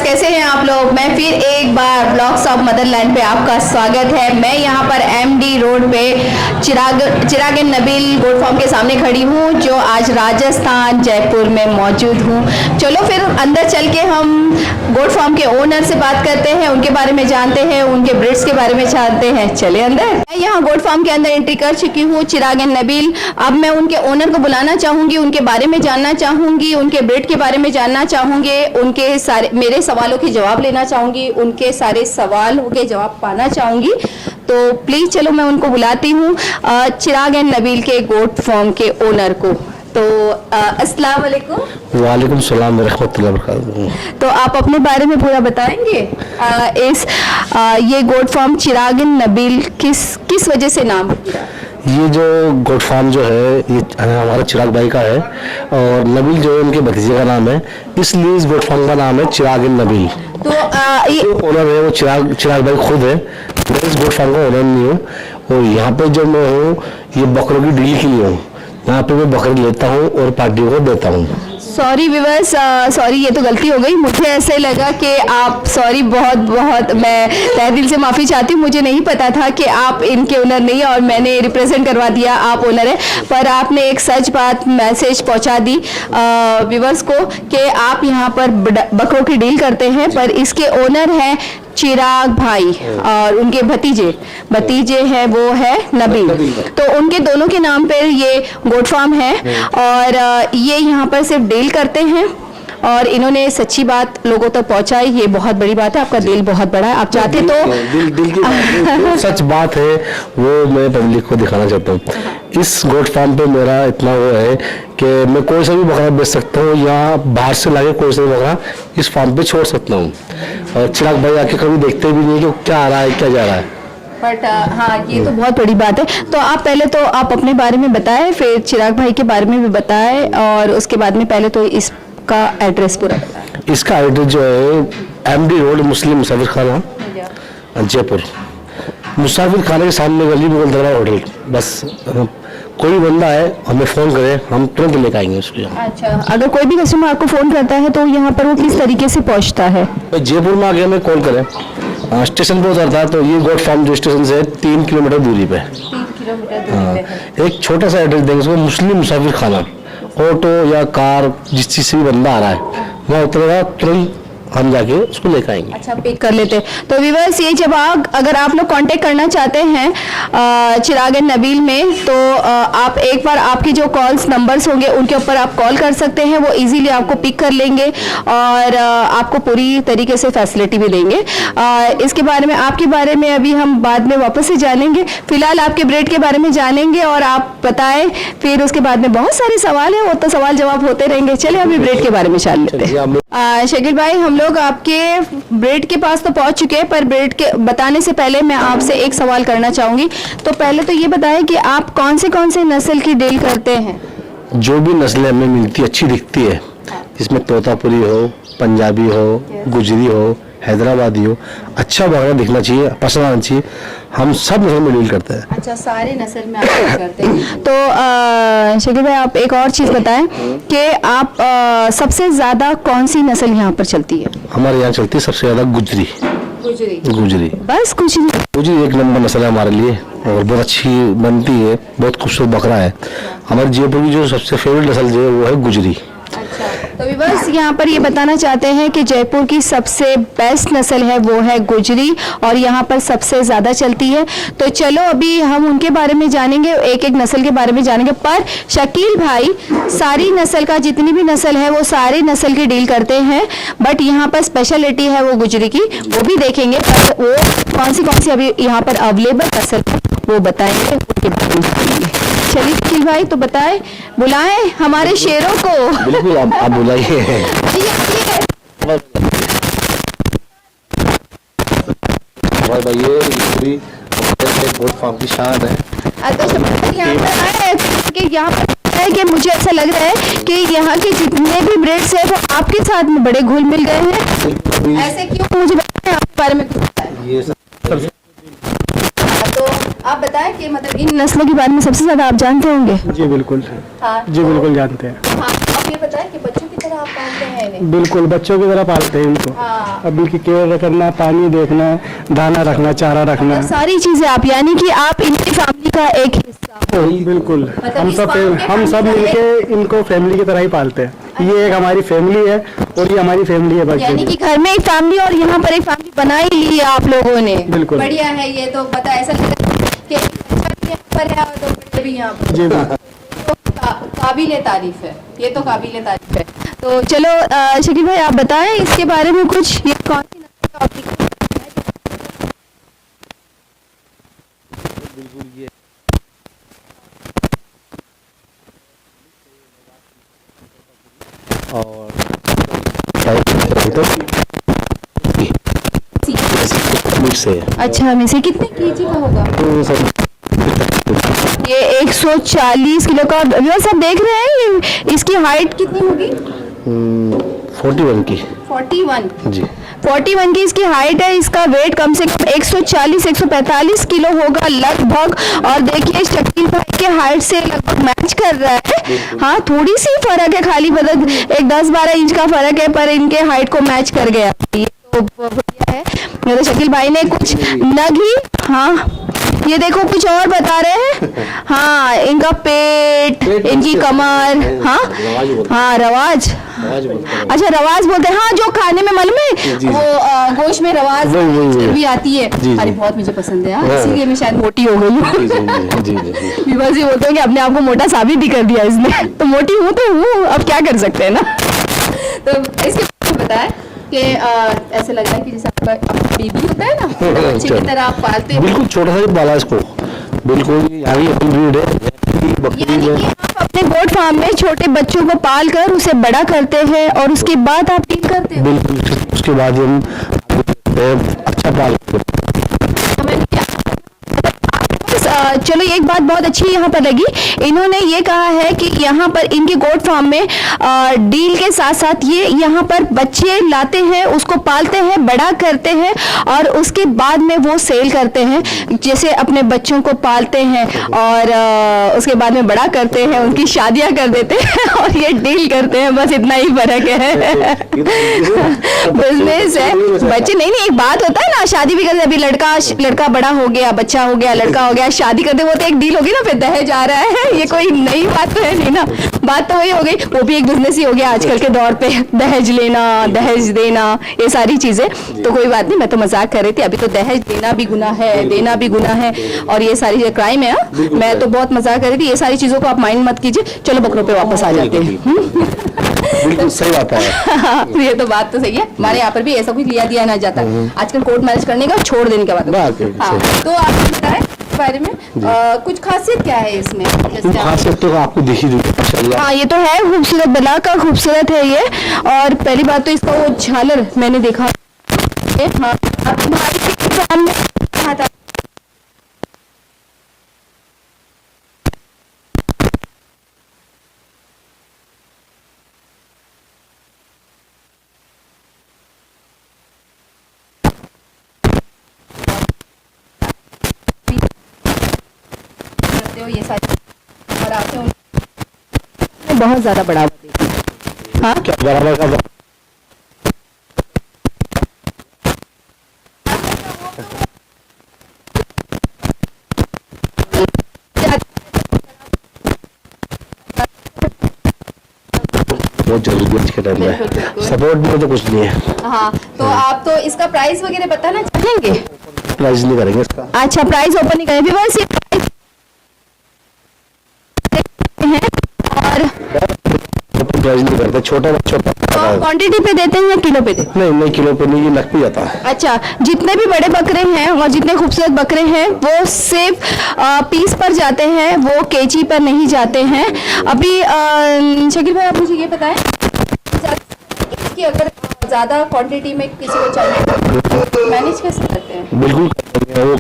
कैसे हैं आप लोग। मैं फिर एक बार ब्लॉग्स ऑफ मदरलैंड पे आपका स्वागत है। मैं यहाँ पर एमडी रोड पे चिराग एंड नबील गोट फार्म के सामने खड़ी हूँ, जो आज राजस्थान जयपुर में मौजूद हूँ। चलो फिर अंदर चल के हम गोट फार्म के ओनर से बात करते हैं, उनके बारे में जानते हैं, उनके ब्रीड्स के बारे में जानते हैं। चले अंदर। मैं यहाँ गोट फार्म के अंदर एंट्री कर चुकी हूँ, चिराग एंड नबील। अब मैं उनके ओनर को बुलाना चाहूँगी, उनके बारे में जानना चाहूँगी, उनके ब्रीड के बारे में जानना चाहूँगी, उनके सारे मेरे सवालों के जवाब लेना चाहूँगी, उनके सारे सवालों के जवाब पाना चाहूँगी। तो प्लीज़ चलो मैं उनको बुलाती हूँ, चिराग एंड नबील के गोट फार्म के ओनर को। तो अस्सलाम वालेकुम। वालेकुम सलाम व रहमतुल्लाहि व बरकातहू। तो आप अपने बारे में पूरा बताएंगे। ये goat farm Chirag and Nabeel किस वजह से नाम है? ये जो गोट फार्म जो है ये हमारा चिराग भाई का है, और नबील जो है उनके भतीजे का नाम है, इसलिए इस गोट फार्म का नाम है चिराग एंड नबील। तो ये ओनर है वो चिराग भाई खुद है, मैं इस गोट फार्म का ओनर नहीं हूँ। और यहाँ पे जो मैं हूँ ये बकरों की डील के लिए हूँ, यहाँ पे मैं बकरी लेता हूँ और पार्टियों को देता हूँ। सॉरी व्यूअर्स, सॉरी ये तो गलती हो गई। मुझे ऐसे लगा कि आप सॉरी बहुत मैं तहे दिल से माफ़ी चाहती हूँ। मुझे नहीं पता था कि आप इनके ओनर नहीं, और मैंने रिप्रेजेंट करवा दिया आप ओनर है। पर आपने एक सच बात मैसेज पहुँचा दी व्यूअर्स को कि आप यहाँ पर बकरों की डील करते हैं, पर इसके ओनर हैं चिराग भाई और उनके भतीजे हैं वो है नबील। तो उनके दोनों के नाम पर ये गोट फार्म है, और ये यहाँ पर सिर्फ डील करते हैं, और इन्होंने सच्ची बात लोगों तक पहुंचाई। ये बहुत बड़ी बात है, आपका दिल बहुत बड़ा है। आप चाहते तो दिल की बात सच बात है वो मैं पब्लिक को दिखाना चाहता हूँ। इस गोट फार्म पे मेरा इतना वो है कि मैं कोई सा भी बकरा बेच सकता हूँ, या बाहर से लाके कोई सा भी बकरा इस फार्म पे छोड़ सकता हूँ। और चिराग भाई आके कभी देखते भी नहीं कि क्या आ रहा है क्या जा रहा है। बट हाँ, ये तो बहुत बड़ी बात है। तो आप पहले तो आप अपने बारे में बताएं, फिर चिराग भाई के बारे में भी बताएं, और उसके बाद में पहले तो इसका एड्रेस पूरा बताएं। इसका एड्रेस जो है एमडी रोड मुस्लिम मुसाफिर खाना जयपुर, मुसाफिर खाने के सामने गली में दरबार होटल। बस कोई बंदा है हमें फ़ोन करे, हम तुरंत लेकर आएंगे उसको यहाँ। अच्छा, अगर कोई भी कस्टमर आपको फ़ोन करता है तो यहाँ पर वो किस तरीके से पहुँचता है? जयपुर में आके हमें कॉल करें, स्टेशन पर उतरता है। तो ये गोट फार्म जो स्टेशन से 3 किलोमीटर दूरी पे 3 किलोमीटर दूरी पे है। एक छोटा सा एड्रेस देंगे उसको, मुस्लिम मुसाफिर खाना। ऑटो या कार जिस चीज़ से भी बंदा आ रहा है वहाँ उतरेगा, तुरंत हम जाके उसको लेकर आएंगे। अच्छा, पिक कर लेते हैं। तो व्यूअर्स, ये जब अगर आप लोग कांटेक्ट करना चाहते हैं चिराग एंड नबील में, तो आप एक बार आपके जो कॉल्स नंबर्स होंगे उनके ऊपर आप कॉल कर सकते हैं। वो इजीली आपको पिक कर लेंगे और आपको पूरी तरीके से फैसिलिटी भी देंगे। इसके बारे में आपके बारे में अभी हम बाद में वापस से जानेंगे। फिलहाल आपके ब्रेड के बारे में जानेंगे और आप बताएं, फिर उसके बाद में बहुत सारे सवाल हैं, वो तो सवाल जवाब होते रहेंगे। चलिए अभी ब्रेड के बारे में जान लेते हैं। शकील भाई, हम लोग आपके ब्रेड के पास तो पहुंच चुके हैं, पर ब्रेड के बताने से पहले मैं आपसे एक सवाल करना चाहूंगी। तो पहले तो ये बताएं कि आप कौन से नस्ल की डील करते हैं? जो भी नस्लें हमें मिलती अच्छी दिखती है, जिसमें तोतापुरी हो, पंजाबी हो, गुजरी हो, हैदराबादी हो, अच्छा बकरा दिखना चाहिए, पसंद आना चाहिए, हम सब नस्ल में डील करते हैं। अच्छा, सारे नस्ल में आप डील करते हैं। तो शकील भाई, आप एक और चीज़ बताएं कि आप सबसे ज़्यादा कौन सी नस्ल यहाँ पर चलती है? हमारे यहाँ चलती है सबसे ज़्यादा गुजरी। बस गुजरी एक नंबर नस्ल है हमारे लिए, और बहुत अच्छी बनती है, बहुत खूबसूरत बकरा है। हमारे जयपुर की जो सबसे फेवरेट नस्ल जो है वो है गुजरी। अच्छा, तो बस यहाँ पर ये बताना चाहते हैं कि जयपुर की सबसे बेस्ट नस्ल है वो है गुजरी, और यहाँ पर सबसे ज़्यादा चलती है। तो चलो अभी हम उनके बारे में जानेंगे, एक एक नस्ल के बारे में जानेंगे। पर शकील भाई सारी नस्ल का, जितनी भी नस्ल है वो सारी नस्ल की डील करते हैं, बट यहाँ पर स्पेशलिटी है वो गुजरी की, वो भी देखेंगे। पर वो कौन सी अभी यहाँ पर अवेलेबल नस्ल है वो बताएंगे, उनके बारे में जानेंगे। चलिए शकील भाई, तो बताएं, बुलाएं हमारे शेरों को। बिल्कुल, आप बुलाइए। गोट फार्म की शान है। यहाँ पर आए कि यहाँ पर है कि मुझे ऐसा लग रहा है कि यहाँ के जितने भी ब्रेड्स हैं वो आपके साथ में बड़े घुल मिल गए हैं। ऐसे क्यों, मुझे बताएं आपके बारे में कुछ बताएं। तो आप बताएं कि मतलब इन नस्लों के बारे में सबसे ज्यादा आप जानते होंगे। जी बिल्कुल। हाँ, जी बिल्कुल जानते हैं। हाँ, आप ये बताएं कि बच्चों की तरह आप पालते हैं इन्हें? बिल्कुल बच्चों की तरह पालते हैं इनको। हाँ। अब इनकी केयर करना, पानी देखना, दाना रखना, चारा रखना। सारी चीजें आप, यानी कि आप इनकी फैमिली का एक हिस्सा हो। बिल्कुल मतलब हम इस सब फार्म के हम सब अंदर मिलके इनको फैमिली की तरह ही पालते हैं। ये एक हमारी फैमिली है और ये हमारी फैमिली है यानी बच्चे। कि घर में एक फैमिली और यहाँ पर एक फैमिली बना ही ली है आप लोगों ने। बिल्कुल। बढ़िया है ये तो, पता है ऐसा लगता है कि एक बच्चा भी यहाँ पर है और दो बड़े भी यहाँ पर। जी तो काबिल तारीफ है, ये तो काबिल तारीफ है। तो चलो शकील भाई आप बताएं इसके बारे में कुछ, ये कौन सी नस्ल का आपकी है? और से अच्छा, में से कितने केजी का होगा? ये 140 किलो का। व्यूअर्स आप देख रहे हैं ये, इसकी हाइट कितनी होगी? 41 की 41 जी। 41 की इसकी हाइट है। इसका वेट कम से कम 140-145 किलो होगा लगभग। और देखिए शकील भाई के हाइट से लगभग मैच कर रहा है। हाँ, थोड़ी सी फर्क है, खाली बदल एक 10-12 इंच का फर्क है, पर इनके हाइट को मैच कर गया। ये तो बढ़िया है। मेरे शकील भाई ने कुछ नग ही, हाँ ये देखो कुछ और बता रहे हैं। हाँ, इनका पेट, इनकी कमर, हाँ हाँ रवाज, अच्छा रवाज बोलते हैं, हाँ जो खाने में मालूम है वो गोश्त में रवाज भी आती है। अरे बहुत मुझे पसंद है, हाँ, इसीलिए मैं शायद मोटी हो गई हूँ। विवास जी बोलते हैं कि अपने आप को मोटा साबित भी कर दिया इसने, तो मोटी हूँ तो हूँ, अब क्या कर सकते हैं ना। तो इसके बारे में बताएं कि ऐसे लग रहा है कि जैसे आपका बेबी होता है ना, बच्चे की तरह आप पालते हैं। बिल्कुल छोटा सा बाला इसको, बिल्कुल यही ब्रीड है बकरी यानी है। कि आप अपने गोट फार्म में छोटे बच्चों को पाल कर उसे बड़ा करते हैं और उसके बाद आप डील करते हैं। बिल्कुल, उसके बाद हम अच्छा पाल चलो एक बात बहुत अच्छी यहाँ पर लगी, इन्होंने ये कहा है कि यहाँ पर इनके गोट फार्म में डील के साथ साथ ये यहाँ पर बच्चे लाते हैं, उसको पालते हैं, बड़ा करते हैं और उसके बाद में वो सेल करते हैं। जैसे अपने बच्चों को पालते हैं और उसके बाद में बड़ा करते हैं, उनकी शादियाँ कर देते हैं और ये डील करते हैं, बस इतना ही फर्क है। बिजनेस है। बच्चे नहीं, एक बात होता है ना, शादी भी करते, अभी लड़का बड़ा हो गया, बच्चा हो गया, लड़का हो गया, शादी करते वो तो एक डील होगी ना, फिर दहेज आ रहा है, ये कोई नई बात तो है नहीं ना। बात तो वही हो गई, वो भी एक बिजनेस ही हो गया आजकल के दौर पे, दहेज लेना, दहेज देना, ये सारी चीजें। तो कोई बात नहीं, मैं तो मजाक कर रही थी। अभी तो दहेज देना भी गुनाह है, देना भी गुनाह है और ये सारी क्राइम है। मैं तो बहुत मजाक कर रही थी, ये सारी चीजों को आप माइंड मत कीजिए। चलो बकरों पे वापस आ जाते हैं। बिल्कुल सही बात है। ये तो बात तो सही है, हमारे यहाँ पर भी ऐसा कुछ लिया दिया ना जाता, आजकल कोर्ट मैरिज करने का छोड़ देने का बात। हाँ, तो आप बताएं बारे में कुछ खासियत क्या है इसमें? खासियत तो आपको दिखी दी। हाँ ये तो है, खूबसूरत बला का खूबसूरत है ये। और पहली बात तो इसका वो झालर मैंने देखा। हाँ, सामने ये सारी और आते हैं बहुत ज्यादा बढ़ावा देती है। हाँ क्या बराबर का बहुत जरूरी है आज के टाइम में, सपोर्ट में तो कुछ नहीं है। हाँ, तो आप तो इसका प्राइस वगैरह बताना चाहेंगे? प्राइस नहीं करेंगे इसका। अच्छा, प्राइस ओपन नहीं करेंगे, बस ये प्राइस है और प्राइस नहीं करते, छोटा क्वांटिटी पे देते हैं या किलो पे देते हैं? नहीं किलो पे नहीं, लग पे जाता है। अच्छा, जितने भी बड़े बकरे हैं और जितने खूबसूरत बकरे हैं वो सिर्फ पीस पर जाते हैं, वो केजी पर नहीं जाते हैं। अभी शकील भाई आप मुझे ये बताएं कि अगर ज्यादा क्वांटिटी में किसी को चाहिए तो मैनेज कैसे करते हैं? बिल्कुल वो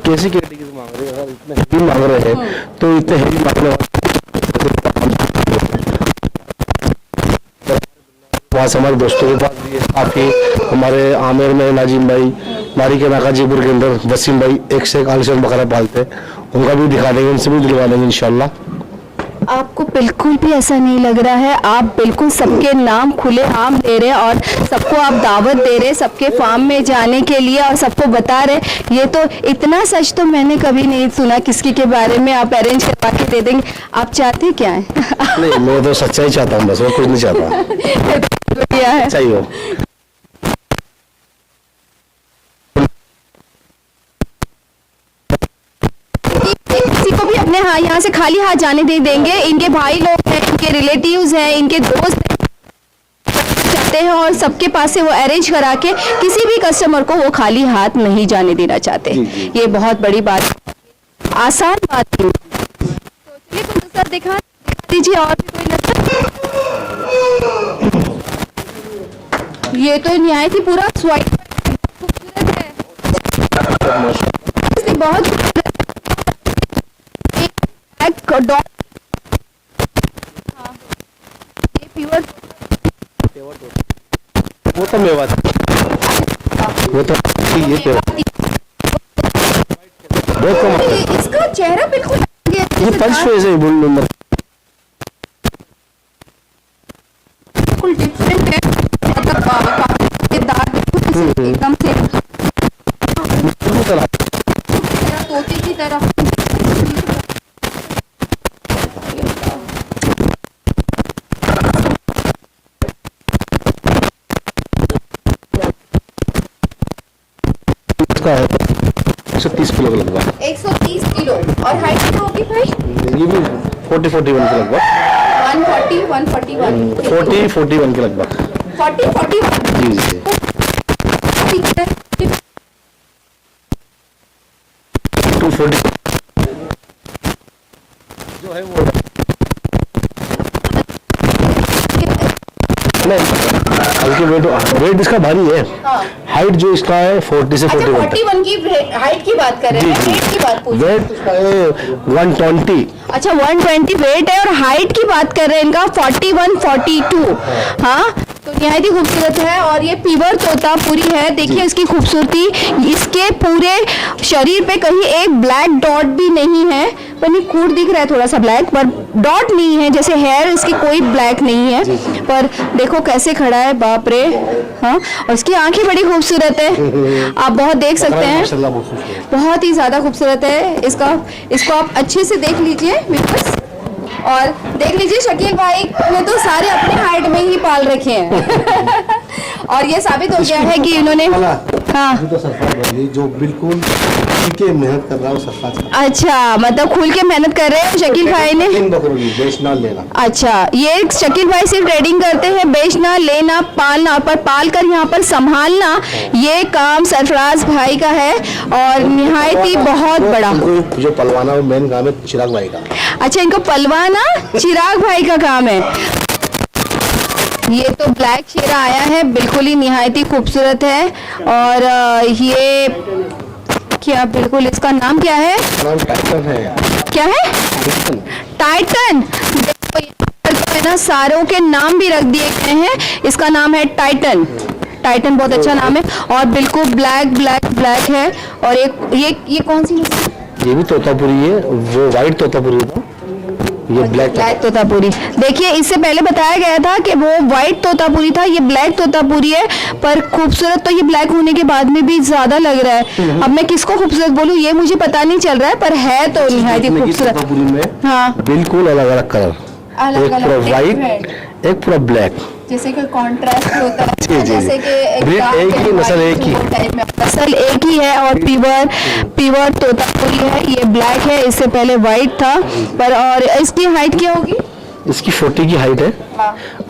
कैसी कैटेगरी मांग रहे हैं, अगर इतने हेवी मांग रहे हैं तो इतने हेवी मांगने पास हमारे दोस्तों के पास भी है काफ़ी, हमारे आमिर में नाजिम भाई, मारी के नाकाजीपुर के अंदर वसीम भाई एक से एक आलिशान बकरा पालते हैं, उनका भी दिखा देंगे, उनसे भी दिलवा देंगे इंशाल्लाह। आपको बिल्कुल भी ऐसा नहीं लग रहा है, आप बिल्कुल सबके नाम खुले आम ले रहे हैं और सबको आप दावत दे रहे हैं सबके फार्म में जाने के लिए और सबको बता रहे। ये तो इतना सच तो मैंने कभी नहीं सुना किसी के बारे में। आप अरेंज करवा के दे देंगे, आप चाहते क्या है? नहीं, मैं तो सच्चाई चाहता हूँ, बस और कुछ नहीं चाहता। क्या है? सही हो। किसी को भी अपने यहाँ से खाली हाथ जाने नहीं देंगे। इनके भाई लोग हैं, इनके रिलेटिव्स हैं, इनके दोस्त चाहते हैं और सबके पास से वो अरेंज करा के किसी भी कस्टमर को वो खाली हाथ नहीं जाने देना चाहते। ये बहुत बड़ी बात, आसान बात नहीं। तो चलिए कुछ दूसरा दिखा दीजिए और भी कोई नजर। ये तो निहायत ही पूरा स्वाइट खूबसूरत है, इसलिए बहुत डॉट। हाँ, ये प्योर वो तो मेवा था, वो तो ये मेवा बहुत कम आता है। इसका चेहरा बिल्कुल ये पंच फेस है, बुल नंबर बिल्कुल डिफरेंट है। मतलब काफी दाग बिल्कुल एकदम से तोते की तरह। इसका है 130 किलो का लगभग। 130 किलो और हाइट कितना होगी भाई? ये भी 40-41 के लगभग। 140 141 40-41 के लगभग। 40-41 जी जी। ठीक है। 240 जो है वो नहीं, हल्की वेट इसका भारी है। हाइट जो इसका है 40 से 41 तक। 41 की हाइट की बात कर रहे हैं, वेट की बात पूछ। वेट इसका है 120। अच्छा 120 वेट है और हाइट की बात कर रहे हैं इनका 41-42। हाँ, तो निहायत ही खूबसूरत है और ये पीवर तोतापुरी है। देखिए इसकी खूबसूरती, इसके पूरे शरीर पे कहीं एक ब्लैक डॉट भी नहीं है। पनी कूट दिख रहा है थोड़ा सा ब्लैक, पर डॉट नहीं है। जैसे हेयर इसकी कोई ब्लैक नहीं है, पर देखो कैसे खड़ा है, बाप रे। हाँ, और इसकी आंखें बड़ी खूबसूरत है, आप बहुत देख सकते हैं, बहुत ही ज्यादा खूबसूरत है। इसको आप अच्छे से देख लीजिए व्यूअर्स, और देख लीजिए शकील भाई ने तो सारे अपने हाइट में ही पाल रखे हैं। और ये साबित हो गया है कि इन्होंने हाँ तो सरफराज जो बिल्कुल के मेहनत कर रहा है सरफराज। अच्छा, मतलब खुल के मेहनत कर रहे हैं शकील भाई ने। बेचना लेना। अच्छा, ये शकील भाई सिर्फ ट्रेडिंग करते हैं, बेचना लेना पालना, पर पाल कर यहाँ पर संभालना ये काम सरफराज भाई का है और निहायत ही बहुत बड़ा। जो पलवाना वो मेन काम है चिराग भाई का। अच्छा, इनको पलवाना चिराग भाई का काम है। ये तो ब्लैक शेरा आया है, बिल्कुल ही निहायत ही खूबसूरत है। और ये क्या, बिल्कुल इसका नाम क्या है? नाम टाइटन है। क्या है? टाइटन। देखो यहाँ पर तो है ना, सारों के नाम भी रख दिए गए हैं। इसका नाम है टाइटन। टाइटन बहुत अच्छा नाम है और बिल्कुल ब्लैक ब्लैक ब्लैक है। और एक ये कौन सी? ये भी तोतापुरी है, वो वाइट तोतापुरी था, ये ब्लैक तोतापुरी। देखिए इससे पहले बताया गया था कि वो व्हाइट तोतापुरी था, ये ब्लैक तोतापुरी है। पर खूबसूरत तो ये ब्लैक होने के बाद में भी ज्यादा लग रहा है। अब मैं किसको खूबसूरत बोलूं ये मुझे पता नहीं चल रहा है, पर है तो निहायत ही खूबसूरत। हाँ, बिल्कुल अलग अलग कलर, एक पूरा व्हाइट एक पूरा ब्लैक, जैसे कि कॉन्ट्रास्ट होता है। जी, जैसे कि एक ही नस्ल, एक ही नस्ल एक ही है और पीवर तोतापुरी है। ये ब्लैक है, इससे पहले व्हाइट था। पर और इसकी हाइट क्या होगी? इसकी 40 की हाइट है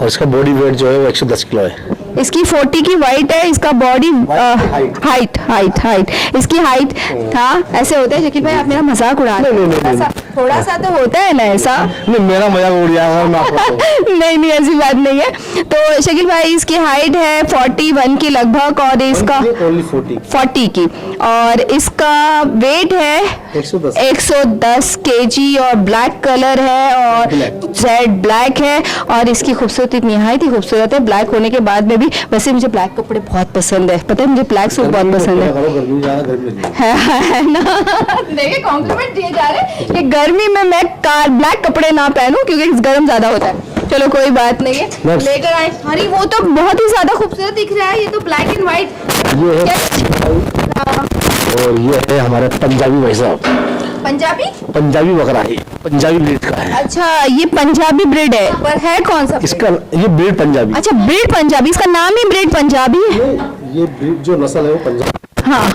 और इसका बॉडी वेट जो है वो 110 किलो है। इसकी 40 की वाइट है, इसका बॉडी हाइट इसकी हाइट था। ऐसे होता है शकील भाई, आप मेरा मजाक उड़ा रहे हैं। थोड़ा सा तो होता है ना ऐसा। नहीं, मेरा मजाक उड़ जाएगा। नहीं ऐसी बात नहीं है। तो शकील भाई इसकी हाइट है 41 की लगभग और इसका 40 की, और इसका वेट है 110 110 केजी और ब्लैक कलर है और जेड ब्लैक है और इसकी खूबसूरती निहायत ही खूबसूरत है ब्लैक होने के बाद में भी। वैसे मुझे ब्लैक कपड़े बहुत पसंद है, पता है मुझे ब्लैक सूट बहुत पसंद है ना। देखिए कॉम्प्लीमेंट दिए जा रहे हैं कि गर्मी में मैं ब्लैक कपड़े ना पहनूं क्योंकि गर्म ज्यादा होता है। चलो कोई बात नहीं है, लेकर आए। अरे वो तो बहुत ही ज्यादा खूबसूरत दिख रहा है, ये तो ब्लैक एंड व्हाइट। ये है और ये है हमारे पंजाबी भाई साहब, पंजाबी बकरा है, पंजाबी ब्रीड का है। अच्छा ये पंजाबी ब्रीड है, पर है कौन सा? इसका ये ब्रीड पंजाबी। अच्छा ब्रीड पंजाबी, इसका नाम ही ब्रीड पंजाबी है। ये ब्रीड जो नस्ल है वो पंजाबी। हाँ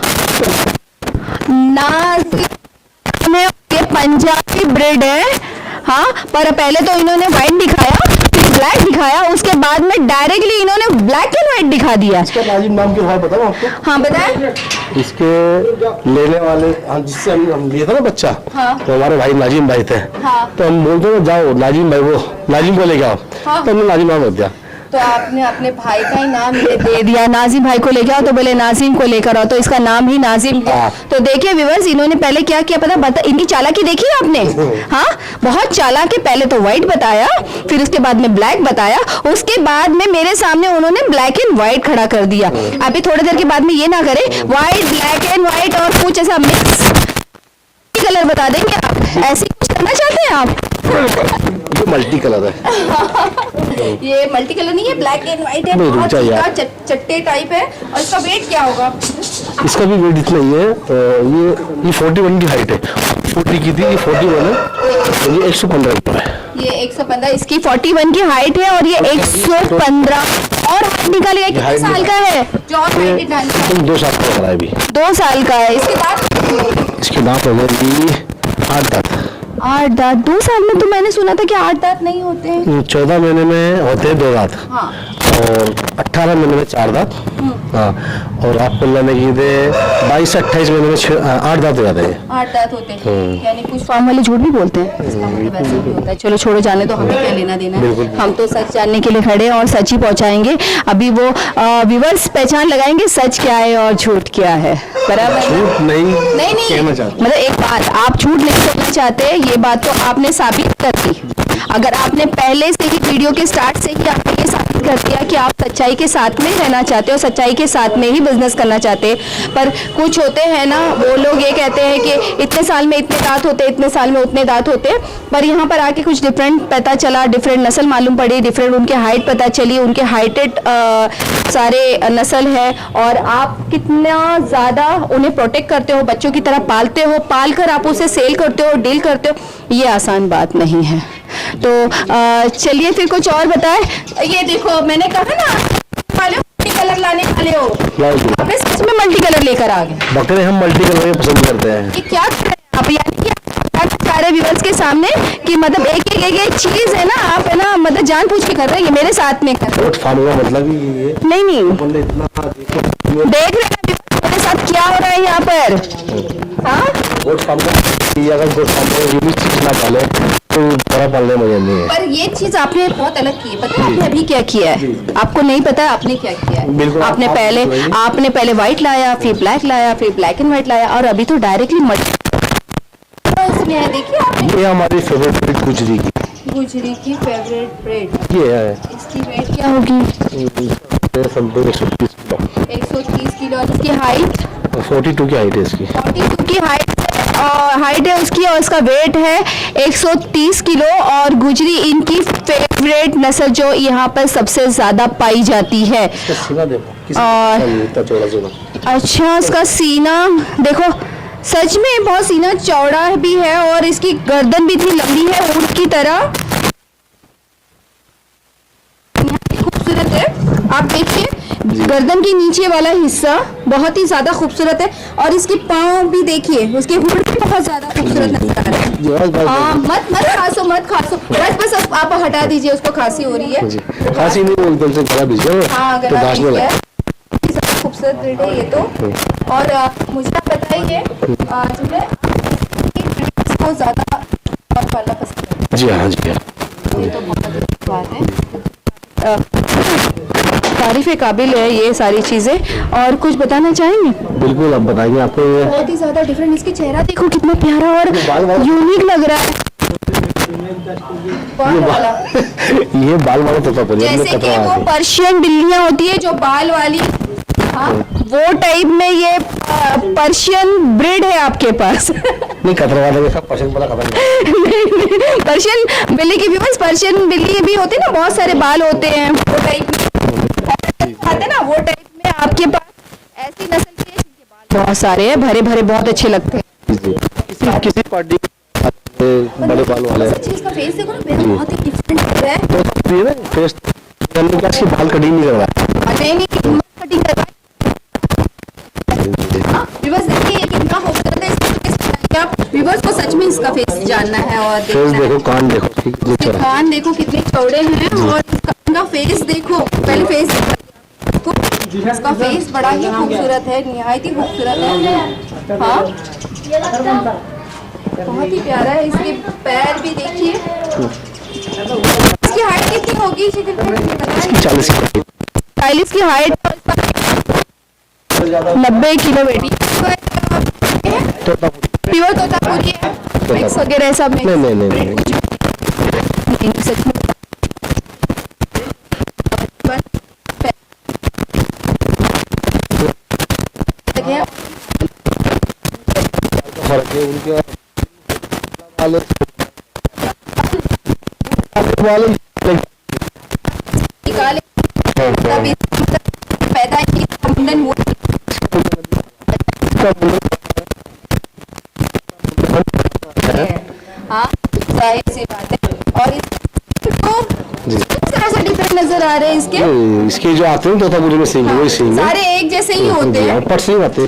नाज़िम है, ये पंजाबी ब्रीड है। हाँ पर पहले तो इन्होंने व्हाइट दिखाया फिर ब्लैक दिखाया, उसके बाद में डायरेक्टली इन्होंने ब्लैक एंड व्हाइट दिखा दिया। इसका नाजिम नाम के बारे बताओ आपको। हाँ बताएं। इसके लेने वाले जिससे हम लिए था ना बच्चा, हाँ। तो हमारे भाई नाजिम भाई थे। हाँ। तो हम बोलते हैं जाओ नाजिम भाई वो नाजिम को लेके आओ। हाँ। तो हमने नाजिम नाम रख दिया। तो आपने अपने भाई का ही नाम दे दिया, नाजिम भाई को लेके आओ, तो बोले नाजिम को लेकर आओ, तो इसका नाम ही नाजिम है। हाँ। तो देखिए व्यूअर्स इन्होंने पहले क्या किया पता इनकी चालाकी देखी आपने? हाँ बहुत चालाक है, पहले तो व्हाइट बताया फिर उसके बाद में ब्लैक बताया, उसके बाद में मेरे सामने उन्होंने ब्लैक एंड व्हाइट खड़ा कर दिया। अभी थोड़ी देर के बाद में ये ना करे व्हाइट ब्लैक एंड व्हाइट और कुछ ऐसा मिक्स कलर बता देंगे आप, ऐसे कुछ करना चाहते हैं आप? ये मल्टी कलर है। ये मल्टी कलर नहीं है, ब्लैक एंड व्हाइट है, नहीं, रुक बहुत जा यार। सीधा चट्टे टाइप है। और इसका वेट क्या होगा? इसका भी वेट इतना ही है। ये 41 की हाइट है, 40 की थी, ये 41 है, और ये 115 किलो है। ये 115, इसकी 41 की हाइट है और ये 115 और हाइट निकालेगा। कितने साल का है जो और हाइट निकालेगा? 2 साल का लग रहा है अभी। 2 साल का है। इसके बाद इसके दांत हो गए 8 दांत। 8 दांत। 2 साल में तो मैंने सुना था कि 8 दांत नहीं होते हैं। 14 महीने में होते हैं 2 दांत। हाँ। और 18 महीने में 4 दांत। हाँ और आपको लाने की दे 22 से 28 महीने में 8 दांत हो जाते हैं। 8 दांत होते हैं, यानी कुछ फार्म वाले झूठ भी बोलते हैं। इसका मतलब वैसे भी होता है। चलो छोड़ो जाने तो, हमें क्या लेना देना है, हम तो सच जानने के लिए खड़े हैं और सच ही पहुंचाएंगे। अभी वो व्यूअर्स पहचान लगाएंगे सच क्या है और झूठ क्या है। बराबर है? झूठ नहीं कहना चाहते। मतलब एक बात, आप झूठ नहीं कहना चाहते, ये बात तो आपने साबित कर दी। अगर आपने पहले से ही वीडियो के स्टार्ट से ही आपने ये साबित कर दिया कि आप सच्चाई के साथ में रहना चाहते हो, सच्चाई के साथ में ही बिजनेस करना चाहते हैं। पर कुछ होते हैं ना, वो लोग ये कहते हैं कि इतने साल में इतने दांत होते, इतने साल में उतने दांत होते, पर यहाँ पर आके कुछ डिफरेंट पता चला, डिफरेंट नस्ल मालूम पड़ी, डिफरेंट उनके हाइट पता चली, उनके हाइटेड सारे नस्ल है। और आप कितना ज़्यादा उन्हें प्रोटेक्ट करते हो, बच्चों की तरह पालते हो, पाल कर आप उसे सेल करते हो, डील करते हो, ये आसान बात नहीं है। तो चलिए फिर कुछ और बताएं। ये देखो मैंने कहा ना मल्टी कलर लाने वाले हो, आपने सच में मल्टी कलर लेकर आ गए। बकरे हम मल्टी कलर में पसंद करते हैं। ये क्या कर रहे हैं आप? यानी कि सारे व्यूअर्स के सामने कि मतलब एक चीज है ना, आप है ना मतलब जानबूझ के कर रहे हैं, ये मेरे साथ में कर रहे हैं। गोट फार्म का मतलब ही ये नहीं अपन ने इतना देख रहे हैं मेरे साथ क्या हो रहा है यहाँ पर। हाँ गोट फार्म का अगर गोट फार्म में यूनिक चीज ना पाले तो बड़ा पालने में मजा नहीं है। पर ये चीज आपने बहुत अलग की है। पता है आपने अभी क्या किया है? आपको नहीं पता है आपने क्या किया है? बिल्कुल। आपने पहले व्हाइट लाया, फिर ब्लैक लाया, फिर ब्लैक एंड व्हाइट लाया, और अभी तो डायरेक्टली इसमें है। देखिए आपने ये हमारी फेवरेट ब्रीड गुजरी की फेवरेट ब्रीड। ये है। इसकी वेट क्या होगी? 130 किलो। 130 किलो। और इसकी हाइट 42 की हाइट है इसकी। 42 की हाइट है उसकी, और इसका वेट है 130 किलो। और गुजरी इनकी फेवरेट नस्ल जो यहाँ पर सबसे ज्यादा पाई जाती है। सीना देखो और इतना चौड़ा सीना। अच्छा इसका सीना देखो, सच में बहुत सीना चौड़ा भी है और इसकी गर्दन भी इतनी लंबी है ऊंट की तरह, खूबसूरत है। आप देखिए गर्दन के नीचे वाला हिस्सा बहुत ही ज्यादा खूबसूरत है, और इसके पाँव भी देखिए, उसके हुड भी बहुत ज्यादा खूबसूरत नजर आ रहे हैं। हाँ मत खासो बस आप हटा दीजिए, उसको खांसी हो रही है। खांसी नहीं, वो एकदम से गला भिज गया। हाँ तो गला घास भी में है। लगा। खूबसूरत ब्रीड है ये तो। और मुझे आप बताइए तुम्हें इसको ज्यादा पालना पसंद है? जी हाँ जी हाँ। ये तो बहुत अच्छी बात है। तारीफ काबिल है ये सारी चीज़ें। और कुछ बताना चाहेंगे? बिल्कुल, अब बताएंगे आपको। ये बहुत ही ज़्यादा डिफरेंट, इसकी चेहरा देखो कितना प्यारा और यूनिक लग रहा है। कौन वाला? ये बाल वाला तोतापुरी, जैसे कि वो पर्शियन बिल्लियां होती है जो बाल वाली, हाँ वो टाइप में ये पर्शियन ब्रीड है आपके पास। नहीं, कतरा वाला सब पर्शियन वाला खत्म है। पर्शियन बिल्ली की भी, बस पर्शियन बिल्ली भी होती है ना, बहुत सारे बाल होते हैं वो टाइप में आते ना, वो टाइप में आपके पास ऐसी नस्ल के जिनके बाल बहुत सारे हैं, भरे भरे, बहुत अच्छे लगते हैं। किसी पार्टी बड़े बाल वाले हैं। इसका फेस देखो ना, बहुत ही डिफरेंट लग रहा है। तो ये ना फेस करने के इसकी बाल कटिंग नहीं करवा नहीं कटिंग करवाए। हाँ व्यूअर्स देखिए ये कितना खूबसूरत है, इसका फेस बताइए आप। व्यूअर्स को सच में इसका फेस जानना है और फेस देखो, कान देखो, इसके कान देखो कितने चौड़े हैं और इसका फेस देखो। पहले फेस देखो, इसका फेस बड़ा ही खूबसूरत है, निहायत ही खूबसूरत है। हाँ बहुत ही प्यारा है। इसके पैर भी देखिए। इसकी हाइट कितनी होगी? 40 की हाइट, 90 किलो बेटी। प्योर तोतापुरी है, मिक्स वगैरह सब में? नहीं। सच में फर्क है उनके पैदा मुंडन हुआ। हाँ जाहिर सी बात है। और इसको किस तरह से डिफरेंट नजर आ रहे हैं इसके जो आते हैं तोतापुरी में सिंग, वही सिंग सारे एक जैसे ही होते हैं। पट सिंग आते हैं,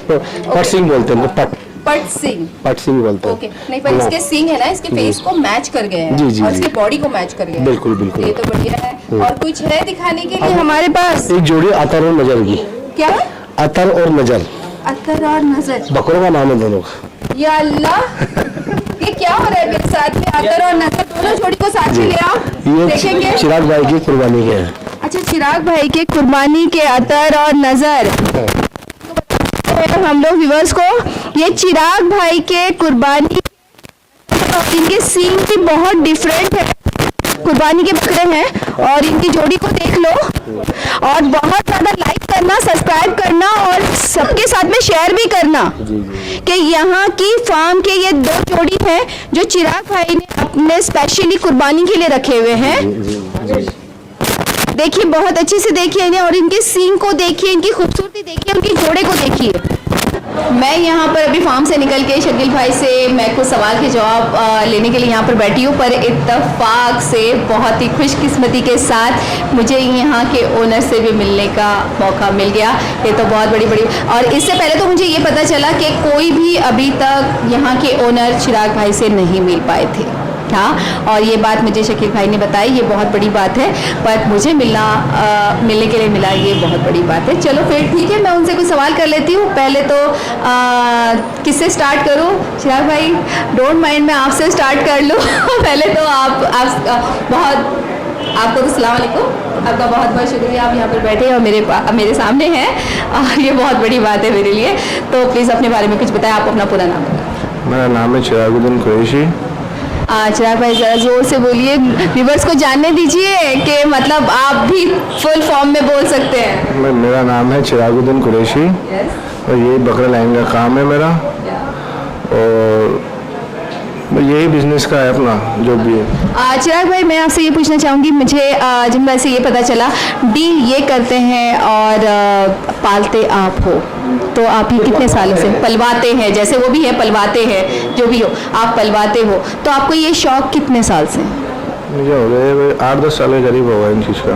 पट सिंग बोलते हैं, पट सिंग बोलते हैं। ओके, नहीं पर इसके सिंग है ना, इसके फेस को मैच कर गए हैं जी, और इसके बॉडी को मैच कर गए हैं। बिल्कुल ये तो बढ़िया है। और कुछ है दिखाने के लिए हमारे पास? एक जोड़ी अतर और नजर की। क्या? अतर और नजर, अतर और नजर, बकरों का नाम है दोनों का। या अल्लाह, ये क्या हो रहा है मेरे साथ में? अतर और नजर दोनों जोड़ी को साथ में ले आओ, देखेंगे। ये चिराग भाई की कुर्बानी के हैं। अच्छा, चिराग भाई के कुर्बानी के अतर और नजर। हम लोग व्यूअर्स को ये चिराग भाई के कुर्बानी, इनके सींग भी बहुत डिफरेंट है, कुर्बानी के बकरे हैं। और इनकी जोड़ी को देख लो और बहुत ज़्यादा लाइक करना, सब्सक्राइब करना और सबके साथ में शेयर भी करना कि यहाँ की फार्म के ये 2 जोड़ी हैं जो चिराग भाई ने अपने स्पेशली कुर्बानी के लिए रखे हुए हैं। देखिए बहुत अच्छे से देखिए इन्हें, और इनके सींग को देखिए, इनकी खूबसूरती देखिए, उनके जोड़े को देखिए। मैं यहाँ पर अभी फार्म से निकल के शकील भाई से मैं कुछ सवाल के जवाब लेने के लिए यहाँ पर बैठी हूँ, पर इत्तफाक से बहुत ही खुशकिस्मती के साथ मुझे यहाँ के ओनर से भी मिलने का मौका मिल गया। ये तो बहुत बड़ी और इससे पहले तो मुझे ये पता चला कि कोई भी अभी तक यहाँ के ओनर चिराग भाई से नहीं मिल पाए थे। हाँ, और ये बात मुझे शकील भाई ने बताई, ये बहुत बड़ी बात है, पर मुझे मिलने के लिए मिला, ये बहुत बड़ी बात है। चलो फिर ठीक है, मैं उनसे कुछ सवाल कर लेती हूँ। पहले तो किससे स्टार्ट करूँ? चिराग भाई डोंट माइंड, मैं आपसे स्टार्ट कर लूँ। पहले तो आप आपको तो सलाम अलैकुम, आपका बहुत बहुत शुक्रिया, आप यहाँ पर बैठे और मेरे सामने हैं, और ये बहुत बड़ी बात है मेरे लिए। तो प्लीज़ अपने बारे में कुछ बताएं, आप अपना पूरा नाम बताएं। मेरा नाम है चिरागुद्दीन कुरैशी। चिराग भाई ज़रा जोर से बोलिए, व्यूअर्स को जानने दीजिए कि मतलब आप भी फुल फॉर्म में बोल सकते हैं। मेरा नाम है चिरागुद्दीन कुरैशी और ये बकरा लाइन का काम है मेरा, और यही बिजनेस का है अपना जो भी है। चिराग भाई मैं आपसे ये पूछना चाहूँगी, मुझे जिन भाई से ये पता चला डील ये करते हैं और पालते आप हो, तो आप ये कितने सालों से पलवाते हैं? जैसे वो भी है पलवाते हैं, जो भी हो आप पलवाते हो, तो आपको ये शौक कितने साल से? मुझे हो गए 8-10 साल के करीब होगा इन चीज़ का।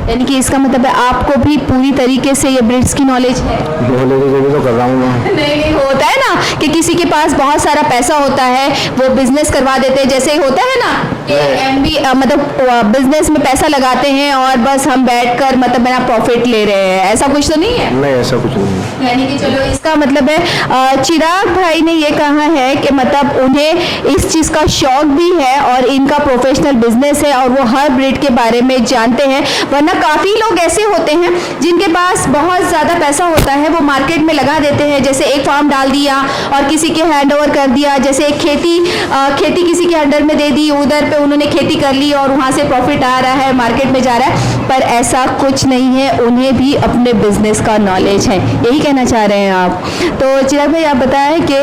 यानी कि इसका मतलब है आपको भी पूरी तरीके से ये ब्रीड्स की नॉलेज है? नॉलेज तो कर रहा हूँ मैं। नहीं होता है ना कि किसी के पास बहुत सारा पैसा होता है, वो बिजनेस करवा देते हैं, जैसे ही होता है ना एमडी मतलब बिजनेस में पैसा लगाते हैं और बस हम बैठकर मतलब बिना प्रॉफिट ले रहे हैं, ऐसा कुछ तो नहीं है? नहीं, ऐसा कुछ नहीं है। यानी कि चलो इसका मतलब है चिराग भाई ने ये कहा है कि मतलब उन्हें इस चीज़ का शौक भी है और इनका प्रोफेशनल बिजनेस है और वो हर ब्रीड के बारे में जानते हैं। वरना काफ़ी लोग ऐसे होते हैं जिनके पास बहुत ज़्यादा पैसा होता है, वो मार्केट में लगा देते हैं, जैसे एक फार्म डाल दिया और किसी के हैंड ओवर कर दिया, जैसे एक खेती किसी के अंडर में दे दी, उधर पे उन्होंने खेती कर ली और वहाँ से प्रॉफिट आ रहा है, मार्केट में जा रहा है। पर ऐसा कुछ नहीं है, उन्हें भी अपने बिजनेस का नॉलेज है, यही कहना चाह रहे हैं आप? तो चिराग भाई आप बताएं कि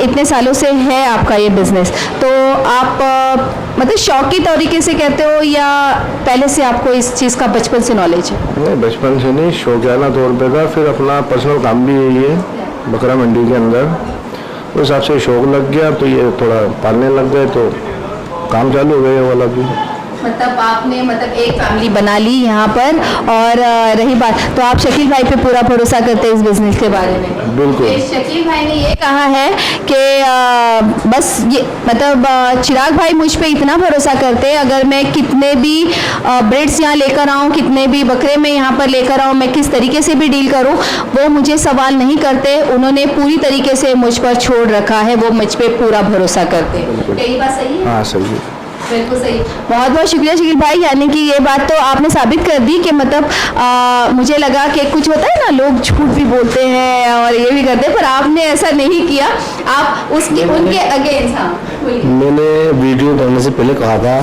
इतने सालों से है आपका ये बिजनेस, तो आप मतलब शौकी तरीके से कहते हो या पहले से आपको इस चीज़ का बचपन से नॉलेज है? नहीं, बचपन से नहीं, शौकियाना तौर पे था। फिर अपना पर्सनल काम भी यही है बकरा मंडी के अंदर, उस हिसाब से शौक लग गया तो ये थोड़ा पालने लग गए तो काम चालू हो गया वाला भी। मतलब आपने मतलब एक फैमिली बना ली यहाँ पर, और रही बात तो आप शकील भाई पे पूरा भरोसा करते हैं इस बिजनेस के बारे में? बिल्कुल। शकील भाई ने ये कहा है कि बस ये मतलब चिराग भाई मुझ पे इतना भरोसा करते हैं, अगर मैं कितने भी ब्रीड्स यहाँ लेकर आऊँ, कितने भी बकरे मैं यहाँ पर लेकर आऊँ, मैं किस तरीके से भी डील करूँ, वो मुझे सवाल नहीं करते। उन्होंने पूरी तरीके से मुझ पर छोड़ रखा है, वो मुझ पर पूरा भरोसा करते हैं। क्या ये बात सही है? हाँ, सही है, बिल्कुल सही। बहुत बहुत शुक्रिया शकील भाई, यानी कि ये बात तो आपने साबित कर दी कि मतलब मुझे लगा कि कुछ होता है ना, लोग झूठ भी बोलते हैं और ये भी करते हैं, पर आपने ऐसा नहीं किया, आप उसके उनके अगेंस्ट। हाँ बोलिए। मैंने वीडियो बनाने से पहले कहा था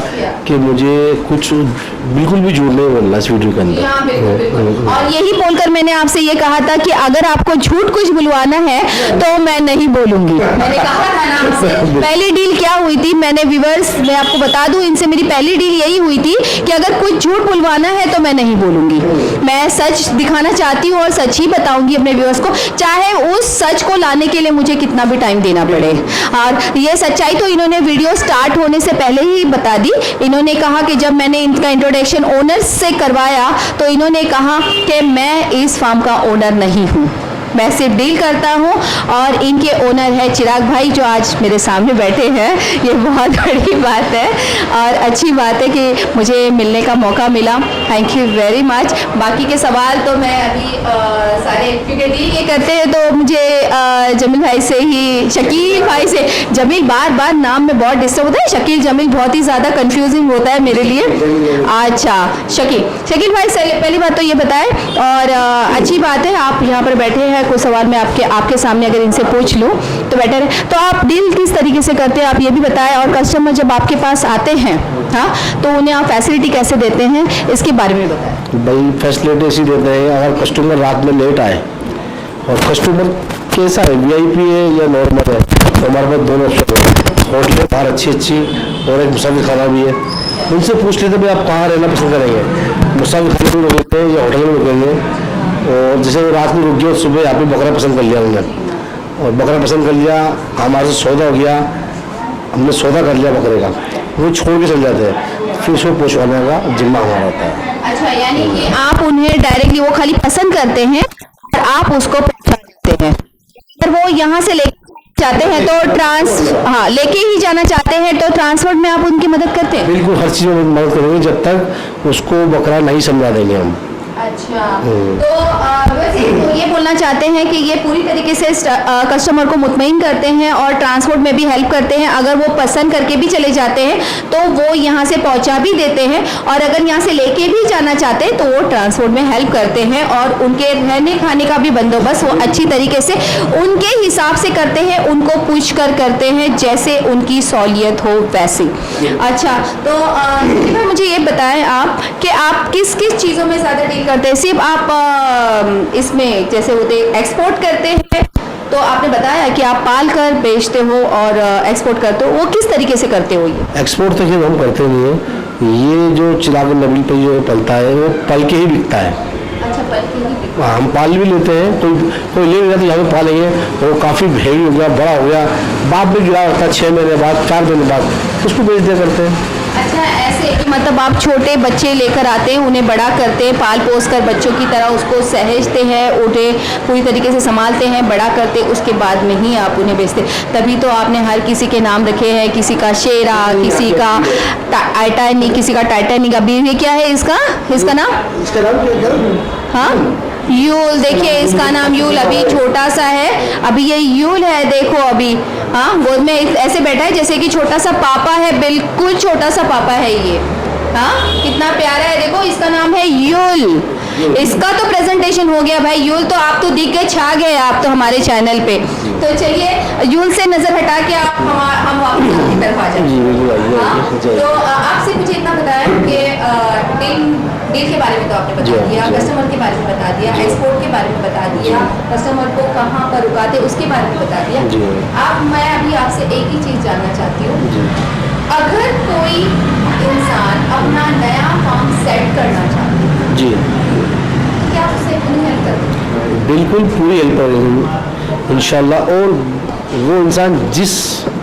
कि मुझे कुछ बिल्कुल भी झूठ नहीं बोलना इस वीडियो के अंदर। हाँ बिल्कुल बिल्कुल। और यही बोलकर मैंने आपसे ये कहा था कि अगर आपको झूठ कुछ बुलवाना है तो मैं नहीं बोलूंगी। मैंने कहा था ना आपसे। पहली डील क्या हुई थी, मैंने व्यूअर्स मैं आपको बता दूं, इनसे मेरी पहली डील यही हुई थी कि अगर कुछ झूठ बुलवाना है तो मैं नहीं बोलूंगी, मैं सच दिखाना चाहती हूँ और सच ही बताऊंगी अपने व्यूअर्स को, चाहे उस सच को लाने के लिए मुझे कितना भी टाइम देना पड़े। और ये सच्चाई तो इन्होंने वीडियो स्टार्ट होने से पहले ही बता दी। इन्होंने कहा कि जब मैंने इनका इंट्रोडक्शन ओनर्स से करवाया तो इन्होंने कहा कि मैं इस फार्म का ओनर नहीं हूँ, मैं सिर्फ डील करता हूँ, और इनके ओनर है चिराग भाई जो आज मेरे सामने बैठे हैं। ये बहुत बड़ी बात है और अच्छी बात है कि मुझे मिलने का मौका मिला। Thank you very much. बाकी के सवाल तो मैं अभी सारे, क्योंकि डील ये करते हैं तो मुझे जमील भाई से ही, शकील भाई से, जमील बार बार नाम में बहुत डिस्टर्ब होता है, शकील जमील बहुत ही ज़्यादा कंफ्यूजिंग होता है मेरे लिए। अच्छा शकील भाई पहली बात तो ये बताएं, और अच्छी बात है आप यहाँ पर बैठे हैं, कोई सवाल मैं आपके सामने अगर इनसे पूछ लूँ तो बेटर है। तो आप डील किस तरीके से करते हैं आप ये भी बताएं, और कस्टमर जब आपके पास आते हैं हाँ तो उन्हें आप फैसिलिटी कैसे देते हैं इसके बारे में बताएं। भाई फैसिलिटी ऐसी देते हैं, अगर कस्टमर रात में लेट आए और कस्टमर कैसा है, वीआईपी है या नॉर्मल है, तो हमारे पास दोनों ऑप्शन है। होटल है बाहर अच्छी और एक मुसाफिर खाना भी है, उनसे पूछ लेते भाई आप कहाँ रहना पसंद करेंगे, मुसाफिर खाने में रुकेंगे या होटल में रुकेंगे। और जैसे वो रात में रुक गया, सुबह यहाँ पे बकरा पसंद कर लिया उन्होंने, और बकरा पसंद कर लिया, हमारे से सौदा हो गया, हमने सौदा कर लिया बकरे का, वो छोड़ के चल जाते हैं, फिर उसको पहुँचवाने का जिम्मा हमारा होता है। अच्छा, यानी कि आप उन्हें डायरेक्टली, वो खाली पसंद करते हैं और आप उसको पहुंचा देते हैं। अगर वो यहाँ से लेके जाते हैं तो लेके ही जाना चाहते हैं तो ट्रांसपोर्ट में आप उनकी मदद करते हैं? बिल्कुल, हर चीज़ में मदद करेंगे जब तक उसको बकरा नहीं समझा देंगे हम। अच्छा, तो वैसे ये बोलना चाहते हैं कि ये पूरी तरीके से कस्टमर को मुतमईन करते हैं और ट्रांसपोर्ट में भी हेल्प करते हैं। अगर वो पसंद करके भी चले जाते हैं तो वो यहाँ से पहुँचा भी देते हैं, और अगर यहाँ से लेके भी जाना चाहते हैं तो वो ट्रांसपोर्ट में हेल्प करते हैं, और उनके रहने खाने का भी बंदोबस्त वो अच्छी तरीके से उनके हिसाब से करते हैं, उनको पूछ कर करते हैं जैसे उनकी सहूलियत हो वैसे। अच्छा, तो मुझे ये बताएं आप कि आप किस किस चीज़ों में ज़्यादा डील करते हैं? सिर्फ आप इसमें जैसे होते एक्सपोर्ट करते हैं, तो आपने बताया कि आप पाल कर बेचते हो और एक्सपोर्ट करते हो, वो किस तरीके से करते हो? ये एक्सपोर्ट तो खैर हम करते नहीं है, ये जो चिराग नबील पे जो पलता है वो पल के ही बिकता है। अच्छा, पल के ही बिकता है। हम पाल भी लेते हैं, कोई ले गया तो यहाँ पे पालेंगे, वो काफ़ी हेवी हो गया, बड़ा हो गया, बाप भी गिरा होता है 6 महीने बाद, 4 महीने बाद उसको बेच दिया करते हैं। अच्छा, ऐसे कि मतलब आप छोटे बच्चे लेकर आते हैं, उन्हें बड़ा करते हैं, पाल पोस कर बच्चों की तरह उसको सहेजते हैं, उन्हें पूरी तरीके से संभालते हैं, बड़ा करते, उसके बाद में ही आप उन्हें बेचते। तभी तो आपने हर किसी के नाम रखे हैं, किसी का शेरा, किसी का टाइटैनिक, किसी का टाइटैनिक। अभी ये क्या है इसका नाम? हाँ, यूल। देखिए इसका नाम यूल, अभी छोटा सा है, अभी ये यूल है, देखो अभी। हाँ, गोद में ऐसे बैठा है जैसे कि छोटा सा पापा है, बिल्कुल छोटा सा पापा है ये। हाँ, कितना प्यारा है, देखो इसका नाम है यूल। इसका तो प्रेजेंटेशन हो गया भाई, यूल तो आप तो दिख के छा गए आप तो हमारे चैनल पे। तो चलिए यूल से नजर हटा के आप हम वापस आपकी तरफ आ जाएंगे। हाँ, तो आपसे मुझे इतना बताया कि डील के बारे में तो आपने बता दिया, कस्टमर के बारे में बता दिया, एक्सपोर्ट के बारे में बता दिया, कस्टमर को कहाँ पर उगाते उसके बारे में बता दिया। अब मैं अभी आपसे एक ही चीज़ जानना चाहती हूँ, अगर कोई इंसान अपना नया फार्म सेट करना चाहते हैं जी, क्या उससे पूरी हेल्प करें? बिल्कुल पूरी हेल्प करेंगे इंशाल्लाह। और वो इंसान जिस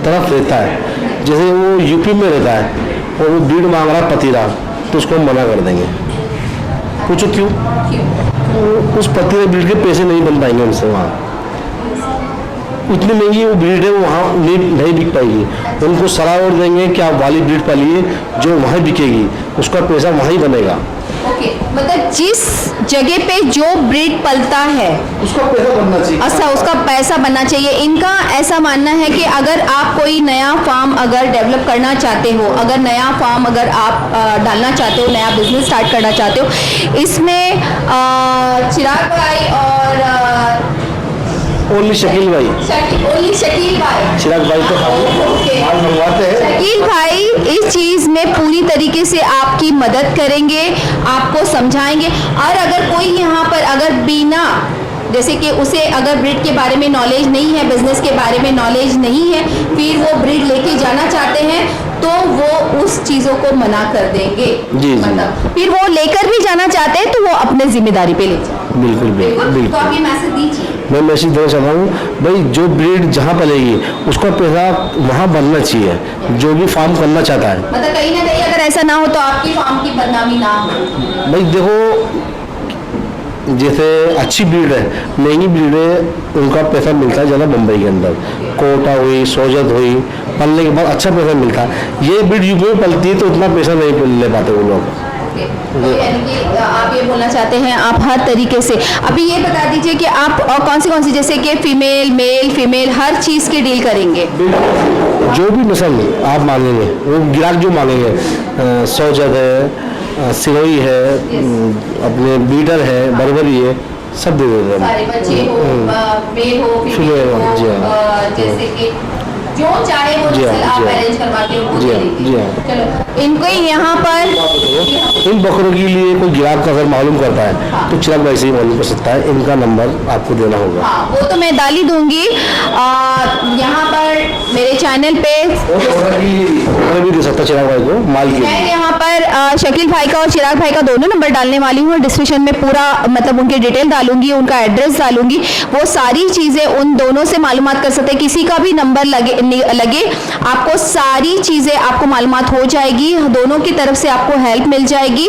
तरफ रहता है, जैसे वो यूपी में रहता है और वो बीड़ मांग रहा पतीरा, तो उसको हम मना कर देंगे। पूछो क्यों? उस पतीरे बीड़ के पैसे नहीं बन पाएंगे उनसे, वहाँ इतनी महंगी वो ब्रीड है, वो वहाँ नहीं बिक पाएगी। उनको सलाह और देंगे कि आप वाली ब्रीड पालिए जो वहाँ बिकेगी, उसका पैसा वहाँ ही बनेगा। ओके, मतलब जिस जगह पे जो ब्रीड पलता है उसका पैसा बनना चाहिए। अच्छा, उसका पैसा बनना चाहिए। इनका ऐसा मानना है कि अगर आप कोई नया फार्म अगर डेवलप करना चाहते हो, अगर नया फार्म अगर आप डालना चाहते हो, नया बिजनेस स्टार्ट करना चाहते हो, इसमें चिराग भाई और ओनली शकील भाई, ओनली शकील भाई, चिराग भाई तो माल मंगवाते हैं। शकील भाई इस चीज़ में पूरी तरीके से आपकी मदद करेंगे, आपको समझाएंगे। और अगर कोई यहाँ पर अगर बिना, जैसे कि उसे अगर ब्रीड के बारे में नॉलेज नहीं है, बिजनेस के बारे में नॉलेज नहीं है, फिर वो ब्रीड लेके जाना चाहते हैं, तो वो उस चीज़ों को मना कर देंगे। जी, मतलब फिर वो लेकर भी जाना चाहते हैं तो वो अपने जिम्मेदारी पे ले जाए। बिल्कुल बिल्कुल। तो आप ये मैसेज दीजिए। मैं मैसेज देना चाहता हूँ भाई, जो ब्रीड जहाँ पलेगी उसका पैसा वहाँ बनना चाहिए, जो भी फार्म करना चाहता है। मतलब कहीं ना कहीं अगर ऐसा ना हो तो आपकी फार्म की बदनामी ना हो। भाई देखो, जैसे अच्छी ब्रीड है, महंगी ब्रीड है, उनका पैसा मिलता है ज़्यादा बम्बई के अंदर। कोटा हुई, सोजत हुई, पलने के बाद अच्छा पैसा मिलता है। ये ब्रीड यूपी में पलती है तो उतना पैसा नहीं ले पाते वो लोग। तो यानी कि आप ये बोलना चाहते हैं आप हर तरीके से। अभी ये बता दीजिए कि आप कौन सी जैसे कि फीमेल, मेल, फीमेल हर चीज़ की डील करेंगे? जो भी नस्ल आप मांगेंगे, वो गिराक जो मांगेंगे, सोजत है, सिरोही है, अपने बीटर है, बर्बरी है, सब दे देते हैं। सारे बच्चे हो, मेल हो, फीमेल हो, जी हाँ। जैसे कि जो चाहे वो नस्ल आप अरेंज करवा के उनको दे देंगे। चलो, इनको यहाँ पर इन बकरों के लिए कोई गिराक का अगर मालूम करता है तो चिराग भाई से ही मालूम कर सकता है। इनका नंबर आपको देना होगा। हाँ, वो तो मैं डाल ही दूंगी यहाँ पर मेरे चैनल पे। भी दे सकता चिराग भाई को माल के। मैं यहाँ पर शकील भाई का और चिराग भाई का दोनों नंबर डालने वाली हूँ। डिस्क्रिप्शन में पूरा मतलब उनके डिटेल डालूंगी, उनका एड्रेस डालूंगी, वो सारी चीज़ें उन दोनों से मालूमात कर सकते हैं। किसी का भी नंबर लगे आपको सारी चीज़ें आपको मालूमात हो जाएगी, दोनों की तरफ से आपको हेल्प मिल जाएगी।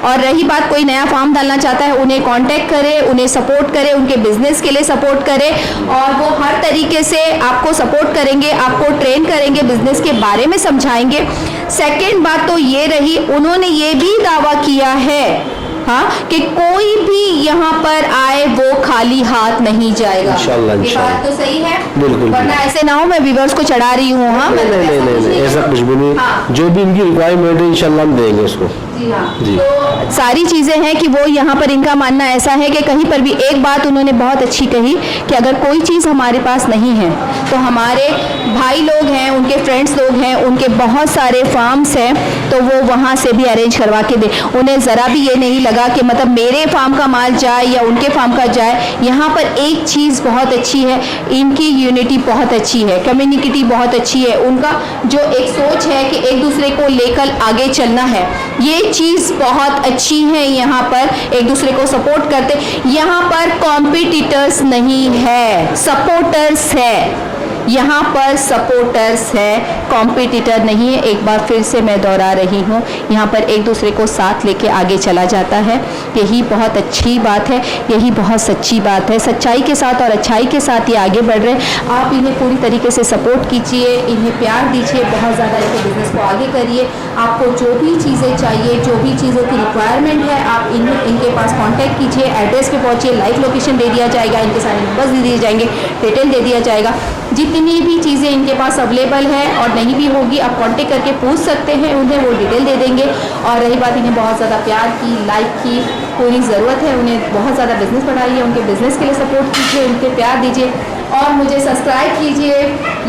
और रही बात कोई नया फार्म डालना चाहता है, उन्हें कांटेक्ट करें, उन्हें सपोर्ट करें, उनके बिजनेस के लिए सपोर्ट करें और वो हर तरीके से आपको सपोर्ट करेंगे, आपको ट्रेन करेंगे, बिजनेस के बारे में समझाएंगे। सेकेंड बात तो ये रही, उन्होंने ये भी दावा किया है हाँ कि कोई भी यहाँ पर आए वो खाली हाथ नहीं जाएगा। इंशाल्लाह, ये बात तो सही है, बिल्कुल। वरना ऐसे ना हो मैं व्यूअर्स को चढ़ा रही हूँ। हाँ, नहीं, ऐसा कुछ भी नहीं। हाँ। जो भी इनकी रिक्वायरमेंट है इंशाल्लाह हम देंगे उसको। जी हाँ। जी। तो सारी चीज़ें हैं कि वो यहाँ पर इनका मानना ऐसा है कि कहीं पर भी एक बात उन्होंने बहुत अच्छी कही कि अगर कोई चीज़ हमारे पास नहीं है तो हमारे भाई लोग हैं, उनके फ्रेंड्स लोग हैं, उनके बहुत सारे फार्म्स हैं, तो वो वहाँ से भी अरेंज करवा के दे। उन्हें ज़रा भी ये नहीं लगा कि मतलब मेरे फार्म का माल जाए या उनके फार्म का जाए। यहाँ पर एक चीज़ बहुत अच्छी है, इनकी यूनिटी बहुत अच्छी है, कम्युनिटी बहुत अच्छी है, उनका जो एक सोच है कि एक दूसरे को लेकर आगे चलना है, ये चीज़ बहुत अच्छी है। यहाँ पर एक दूसरे को सपोर्ट करते, यहाँ पर कॉम्पिटिटर्स नहीं है, सपोर्टर्स है। यहाँ पर सपोर्टर्स है, कॉम्पिटिटर नहीं है। एक बार फिर से मैं दोहरा रही हूँ, यहाँ पर एक दूसरे को साथ लेके आगे चला जाता है। यही बहुत अच्छी बात है, यही बहुत सच्ची बात है। सच्चाई के साथ और अच्छाई के साथ ये आगे बढ़ रहे हैं। आप इन्हें पूरी तरीके से सपोर्ट कीजिए, इन्हें प्यार दीजिए, बहुत ज़्यादा इनके बिजनेस को आगे करिए। आपको जो भी चीज़ें चाहिए, जो भी चीज़ों की रिक्वायरमेंट है, आप इनके पास कांटेक्ट कीजिए, एड्रेस पे पहुंचिए, लाइव लोकेशन दे दिया जाएगा, इनके सारे नंबर्स दे दिए जाएंगे, डिटेल दे दिया जाएगा। जितनी भी चीज़ें इनके पास अवेलेबल है और नहीं भी होगी, आप कांटेक्ट करके पूछ सकते हैं उन्हें, वो डिटेल दे देंगे। और रही बात, इन्हें बहुत ज़्यादा प्यार की, लाइक की पूरी ज़रूरत है, उन्हें बहुत ज़्यादा बिजनेस बढ़ाइए, उनके बिजनेस के लिए सपोर्ट कीजिए, उनके प्यार दीजिए और मुझे सब्सक्राइब कीजिए,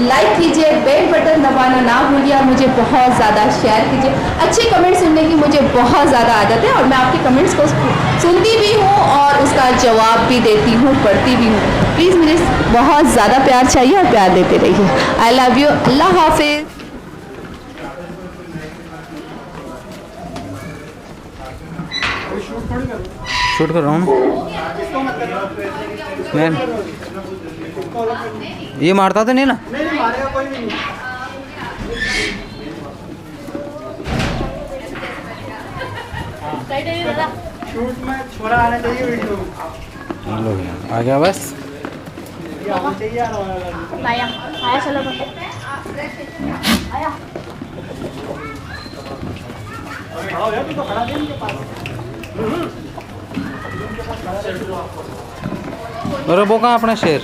लाइक कीजिए, बेल बटन दबाना ना भूलिए और मुझे बहुत ज़्यादा शेयर कीजिए। अच्छे कमेंट सुनने की मुझे बहुत ज़्यादा आदत है और मैं आपके कमेंट्स को सुनती भी हूँ और उसका जवाब भी देती हूँ, पढ़ती भी हूँ। प्लीज़ मुझे बहुत ज़्यादा प्यार चाहिए और प्यार देते रहिए। I love you. अल्लाह हाफिज़। शूट कर रहा हूँ मैं। ये मारता तो नहीं ना? नहीं मारेगा कोई भी नहीं। शूट में छोरा आना चाहिए वीडियो में। लो आ गया बस। ये आना चाहिए यार हमारा। आया आया चलो आया आओ यार, तू तो खड़ा दे इनके पास। और वो कहाँ अपना शेर?